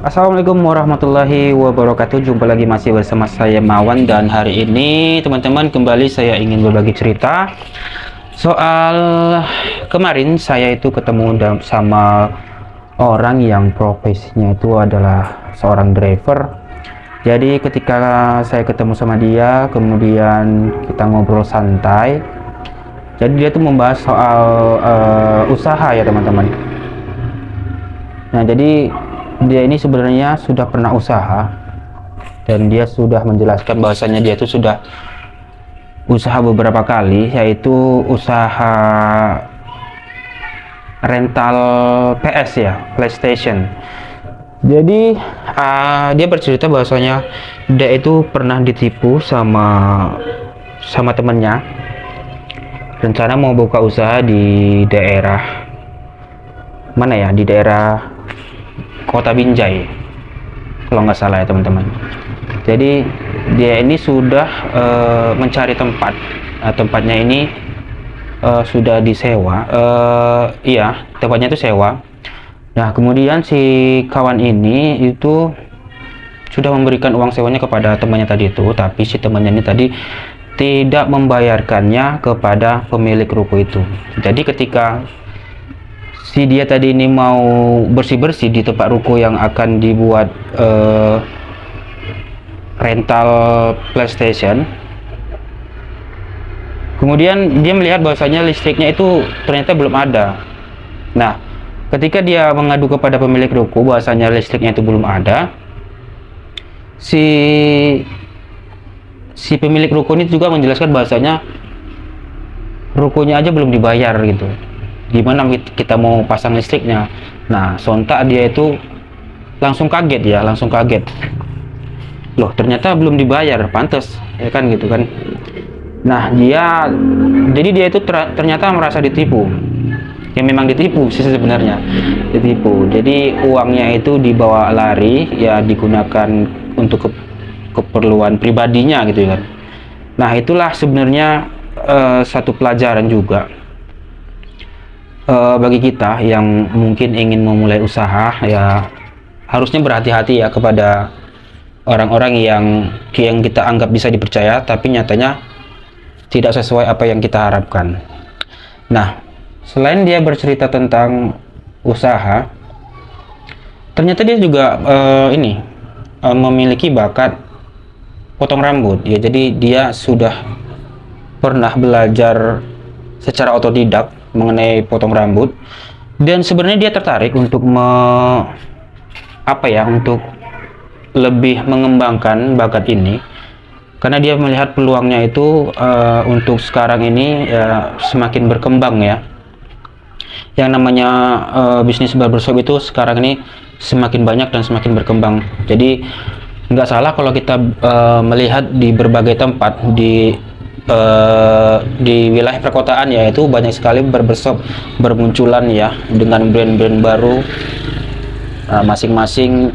Assalamualaikum warahmatullahi wabarakatuh. Jumpa lagi masih bersama saya Mawan, dan hari ini teman-teman kembali saya ingin berbagi cerita soal kemarin saya itu ketemu sama orang yang profesinya itu adalah seorang driver. Jadi ketika saya ketemu sama dia, kemudian kita ngobrol santai. Jadi dia tuh membahas soal usaha ya teman-teman. Nah, jadi dia ini sebenarnya sudah pernah usaha, dan dia sudah menjelaskan bahwasanya dia itu sudah usaha beberapa kali, yaitu usaha rental PS ya, PlayStation. Jadi dia bercerita bahwasanya dia itu pernah ditipu sama temennya, rencana mau buka usaha di daerah mana ya, di daerah Kota Binjai kalau nggak salah ya teman-teman. Jadi dia ini sudah mencari tempat. Tempatnya ini sudah disewa, iya tempatnya itu sewa. Nah kemudian si kawan ini itu sudah memberikan uang sewanya kepada temannya tadi itu, tapi si temannya ini tadi tidak membayarkannya kepada pemilik ruko itu. Jadi ketika si dia tadi ini mau bersih-bersih di tempat ruko yang akan dibuat rental PlayStation, kemudian dia melihat bahwasanya listriknya itu ternyata belum ada. Nah, ketika dia mengadu kepada pemilik ruko bahwasanya listriknya itu belum ada, si pemilik ruko ini juga menjelaskan bahwasanya rukonya aja belum dibayar gitu. Gimana kita mau pasang listriknya? Nah, sontak dia itu langsung kaget ya, loh ternyata belum dibayar, pantas ya kan gitu kan. Nah jadi dia itu ternyata merasa ditipu, ya memang ditipu sih sebenarnya, ditipu. Jadi uangnya itu dibawa lari ya, digunakan untuk keperluan pribadinya gitu kan. Nah itulah sebenarnya satu pelajaran juga bagi kita yang mungkin ingin memulai usaha, ya harusnya berhati-hati ya kepada orang-orang yang kita anggap bisa dipercaya tapi nyatanya tidak sesuai apa yang kita harapkan. Nah, selain dia bercerita tentang usaha, ternyata dia juga memiliki bakat potong rambut ya. Jadi dia sudah pernah belajar secara otodidak mengenai potong rambut, dan sebenarnya dia tertarik untuk untuk lebih mengembangkan bakat ini, karena dia melihat peluangnya itu untuk sekarang ini ya, semakin berkembang ya. Yang namanya bisnis barbershop itu sekarang ini semakin banyak dan semakin berkembang. Jadi nggak salah kalau kita melihat di berbagai tempat di wilayah perkotaan, yaitu banyak sekali barbershop bermunculan ya, dengan brand-brand baru. Masing-masing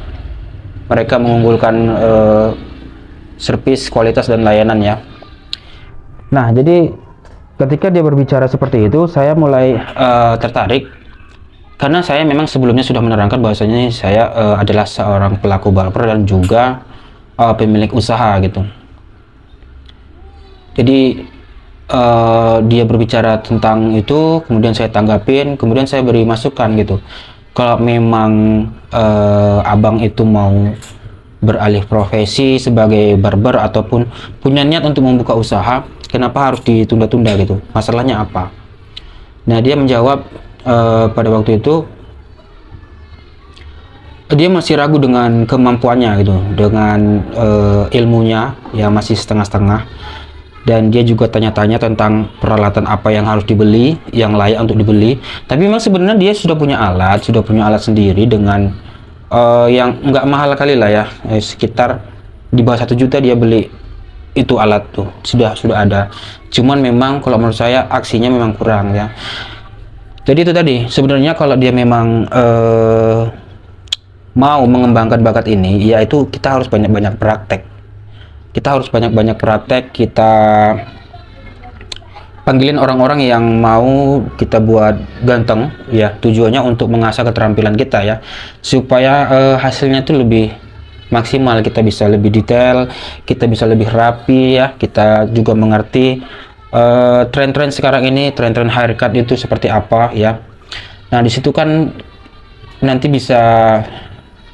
mereka mengunggulkan servis, kualitas dan layanan ya. Nah jadi ketika dia berbicara seperti itu, saya mulai tertarik, karena saya memang sebelumnya sudah menerangkan bahwasanya saya adalah seorang pelaku barber dan juga pemilik usaha gitu. Jadi dia berbicara tentang itu, kemudian saya tanggapin, kemudian saya beri masukan gitu. Kalau memang abang itu mau beralih profesi sebagai barber ataupun punya niat untuk membuka usaha, kenapa harus ditunda-tunda gitu? Masalahnya apa? Nah dia menjawab pada waktu itu dia masih ragu dengan kemampuannya gitu, dengan ilmunya ya masih setengah-setengah. Dan dia juga tanya-tanya tentang peralatan apa yang harus dibeli, yang layak untuk dibeli. Tapi memang sebenarnya dia sudah punya alat sendiri dengan yang nggak mahal kali lah ya, sekitar di bawah 1 juta dia beli itu alat tuh, sudah ada. Cuman memang kalau menurut saya aksinya memang kurang ya. Jadi itu tadi, sebenarnya kalau dia memang mau mengembangkan bakat ini, yaitu kita harus banyak-banyak praktek. Kita panggilin orang-orang yang mau kita buat ganteng ya, tujuannya untuk mengasah keterampilan kita ya, supaya hasilnya tuh lebih maksimal, kita bisa lebih detail, kita bisa lebih rapi ya, kita juga mengerti tren-tren sekarang ini, tren-tren haircut itu seperti apa ya. Nah di situ kan nanti bisa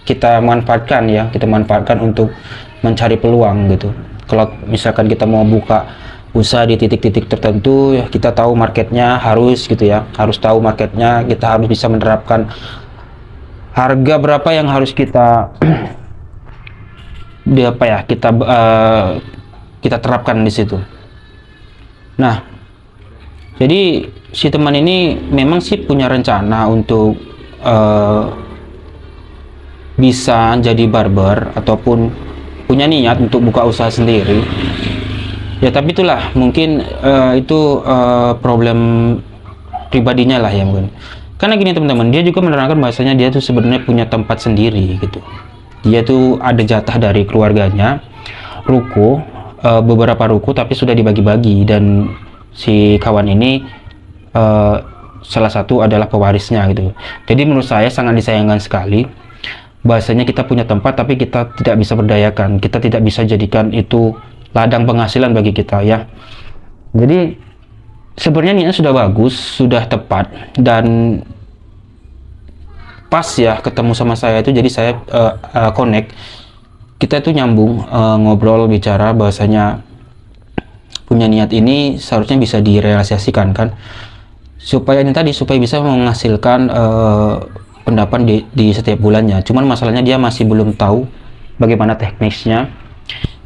kita manfaatkan ya, kita manfaatkan untuk mencari peluang gitu. Kalau misalkan kita mau buka usaha di titik-titik tertentu ya, kita tahu marketnya harus gitu ya, harus tahu marketnya, kita harus bisa menerapkan harga berapa yang harus kita di apa ya, kita terapkan di situ. Nah jadi si teman ini memang sih punya rencana untuk bisa jadi barber ataupun punya niat untuk buka usaha sendiri ya, tapi itulah mungkin itu problem pribadinya lah ya mungkin. Karena gini teman-teman, dia juga menerangkan bahasanya dia tuh sebenarnya punya tempat sendiri gitu, dia tuh ada jatah dari keluarganya, ruko, beberapa ruko, tapi sudah dibagi-bagi, dan si kawan ini salah satu adalah pewarisnya gitu. Jadi menurut saya sangat disayangkan sekali bahasanya kita punya tempat tapi kita tidak bisa berdayakan, kita tidak bisa jadikan itu ladang penghasilan bagi kita ya. Jadi sebenarnya niatnya sudah bagus, sudah tepat, dan pas ya ketemu sama saya itu, jadi saya connect, kita itu nyambung, ngobrol, bicara bahasanya punya niat ini seharusnya bisa direalisasikan kan, supaya ini tadi, supaya bisa menghasilkan pendapat di setiap bulannya. Cuman masalahnya dia masih belum tahu bagaimana teknisnya,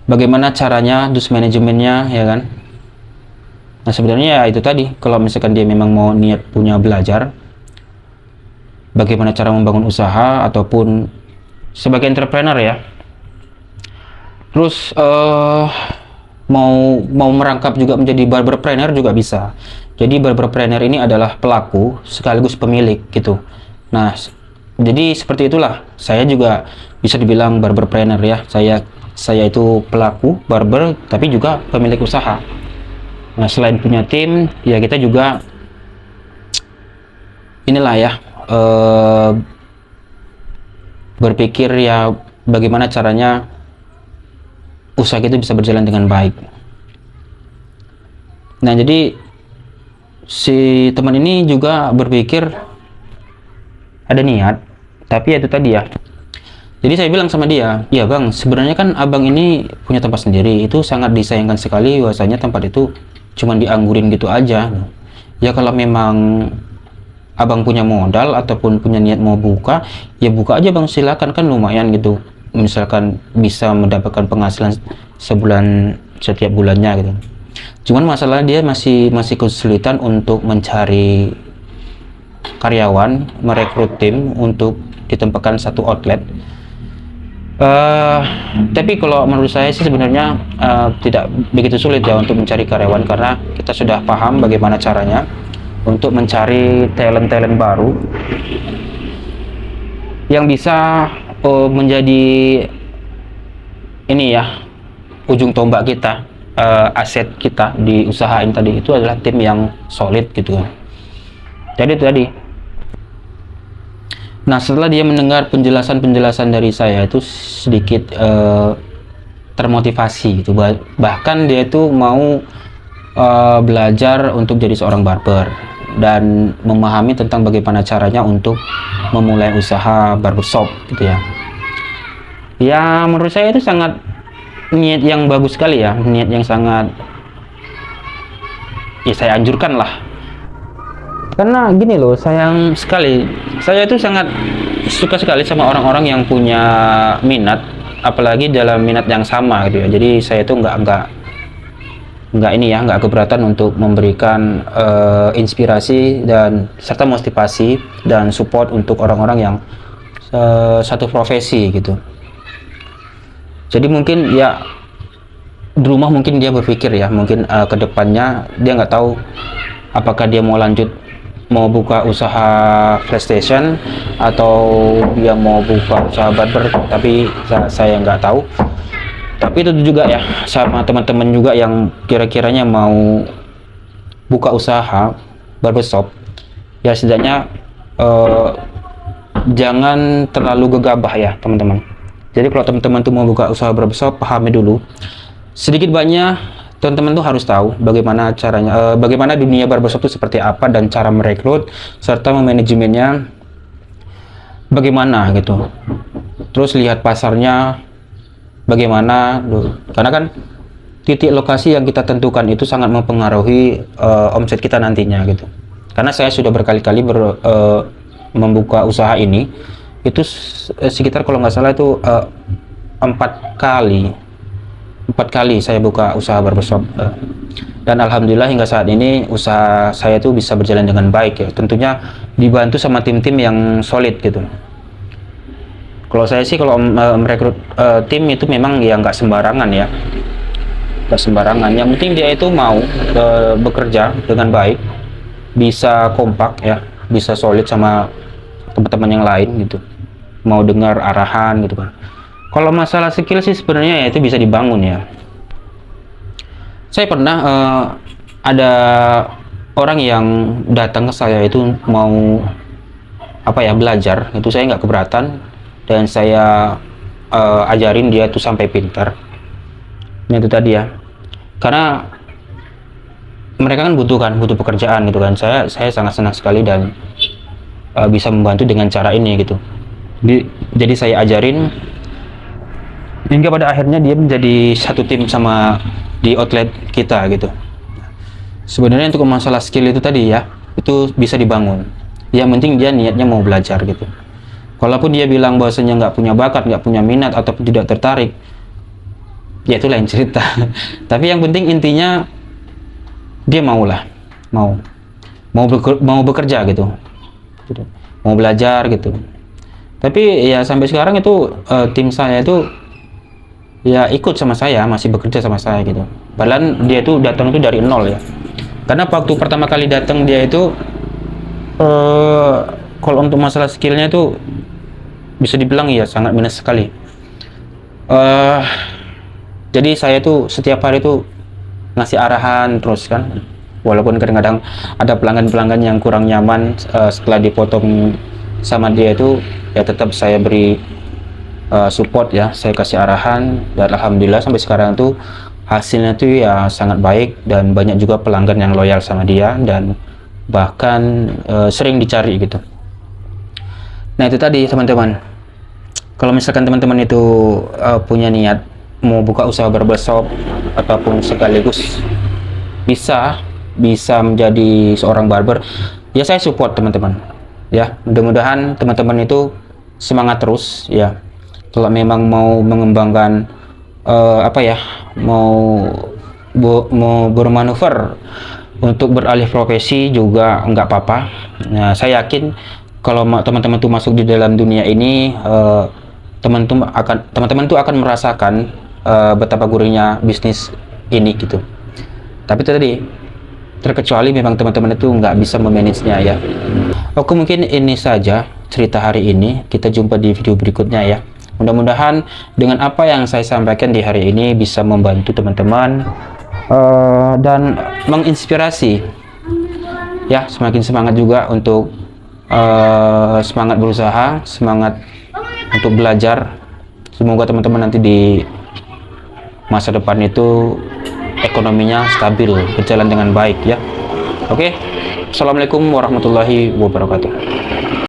bagaimana caranya, dus manajemennya ya kan. Nah sebenarnya ya itu tadi, kalau misalkan dia memang mau niat punya belajar bagaimana cara membangun usaha ataupun sebagai entrepreneur ya, terus mau merangkap juga menjadi barberpreneur juga bisa. Jadi barberpreneur ini adalah pelaku sekaligus pemilik gitu. Nah jadi seperti itulah, saya juga bisa dibilang barberpreneur ya, saya itu pelaku barber tapi juga pemilik usaha. Nah selain punya tim ya, kita juga inilah ya, berpikir ya bagaimana caranya usaha itu bisa berjalan dengan baik. Nah jadi si teman ini juga berpikir ada niat, tapi itu tadi ya, jadi saya bilang sama dia, ya bang, sebenarnya kan abang ini punya tempat sendiri, itu sangat disayangkan sekali bahwasanya tempat itu cuman dianggurin gitu aja ya. Kalau memang abang punya modal ataupun punya niat mau buka, ya buka aja bang, silakan, kan lumayan gitu, misalkan bisa mendapatkan penghasilan sebulan setiap bulannya gitu. Cuman masalah dia masih kesulitan untuk mencari karyawan, merekrut tim untuk ditempatkan satu outlet. Tapi kalau menurut saya sih sebenarnya tidak begitu sulit ya untuk mencari karyawan, karena kita sudah paham bagaimana caranya untuk mencari talent-talent baru yang bisa menjadi ini ya, ujung tombak kita, aset kita di usaha ini tadi, itu adalah tim yang solid gitu kan. Jadi itu tadi. Nah setelah dia mendengar penjelasan dari saya itu sedikit termotivasi gitu, bahkan dia itu mau belajar untuk jadi seorang barber dan memahami tentang bagaimana caranya untuk memulai usaha barbershop gitu ya. Ya menurut saya itu sangat niat yang bagus sekali ya, niat yang sangat ya saya anjurkan lah. Karena gini loh, sayang sekali, saya itu sangat suka sekali sama orang-orang yang punya minat, apalagi dalam minat yang sama gitu ya. Jadi saya itu nggak ini ya, nggak keberatan untuk memberikan inspirasi dan serta motivasi dan support untuk orang-orang yang satu profesi gitu. Jadi mungkin ya di rumah mungkin dia berpikir ya, mungkin kedepannya dia nggak tahu apakah dia mau buka usaha PlayStation atau dia mau buka usaha barber, tapi saya nggak tahu. Tapi itu juga ya, sama teman-teman juga yang kira-kiranya mau buka usaha barbershop, ya setidaknya jangan terlalu gegabah ya teman-teman. Jadi kalau teman-teman tuh mau buka usaha barbershop, pahami dulu sedikit banyak. Teman-teman tuh harus tahu bagaimana caranya, bagaimana dunia barbershop itu seperti apa dan cara merekrut serta memanajemennya bagaimana gitu. Terus lihat pasarnya bagaimana, karena kan titik lokasi yang kita tentukan itu sangat mempengaruhi omset kita nantinya gitu. Karena saya sudah berkali-kali membuka usaha ini, itu sekitar kalau nggak salah itu 4 kali saya buka usaha barbershop, dan alhamdulillah hingga saat ini usaha saya itu bisa berjalan dengan baik ya, tentunya dibantu sama tim-tim yang solid gitu. Kalau saya sih kalau merekrut tim itu memang ya nggak sembarangan ya, nggak sembarangan. Yang penting dia itu mau bekerja dengan baik, bisa kompak ya, bisa solid sama teman-teman yang lain gitu, mau dengar arahan gitu kan. Kalau masalah skill sih sebenarnya ya itu bisa dibangun ya. Saya pernah ada orang yang datang ke saya itu mau apa ya, belajar, itu saya nggak keberatan dan saya ajarin dia tuh sampai pintar. Nah itu tadi ya, karena mereka kan butuh pekerjaan gitu kan. Saya sangat senang sekali dan bisa membantu dengan cara ini gitu. Jadi saya ajarin hingga pada akhirnya dia menjadi satu tim sama di outlet kita gitu. Sebenarnya untuk masalah skill itu tadi ya, itu bisa dibangun. Yang penting dia niatnya mau belajar gitu. Kalaupun dia bilang bahwasanya nggak punya bakat, nggak punya minat ataupun tidak tertarik, ya itu lain cerita. Tapi yang penting intinya dia mau bekerja gitu, mau belajar gitu. Tapi ya sampai sekarang itu tim saya itu ya ikut sama saya, masih bekerja sama saya gitu. Padahal dia itu datang itu dari nol ya. Karena waktu pertama kali datang dia itu kalau untuk masalah skillnya itu bisa dibilang ya sangat minus sekali. Jadi saya tuh setiap hari tuh ngasih arahan terus kan. Walaupun kadang-kadang ada pelanggan-pelanggan yang kurang nyaman setelah dipotong sama dia itu, ya tetap saya beri support ya, saya kasih arahan, dan alhamdulillah sampai sekarang tuh hasilnya tuh ya sangat baik dan banyak juga pelanggan yang loyal sama dia dan bahkan sering dicari gitu. Nah itu tadi teman-teman, kalau misalkan teman-teman itu punya niat mau buka usaha barbershop ataupun sekaligus bisa menjadi seorang barber, ya saya support teman-teman ya. Mudah-mudahan teman-teman itu semangat terus ya. Kalau memang mau mengembangkan mau bermanuver untuk beralih profesi juga nggak apa-apa. Nah, saya yakin kalau teman-teman tuh masuk di dalam dunia ini, teman-teman tuh akan merasakan betapa gurihnya bisnis ini gitu. Tapi tadi terkecuali memang teman-teman itu nggak bisa memanagenya ya. Oke, mungkin ini saja cerita hari ini. Kita jumpa di video berikutnya ya. Mudah-mudahan dengan apa yang saya sampaikan di hari ini bisa membantu teman-teman dan menginspirasi ya, semakin semangat juga untuk semangat berusaha, semangat untuk belajar. Semoga teman-teman nanti di masa depan itu ekonominya stabil, berjalan dengan baik ya. Oke, assalamualaikum warahmatullahi wabarakatuh.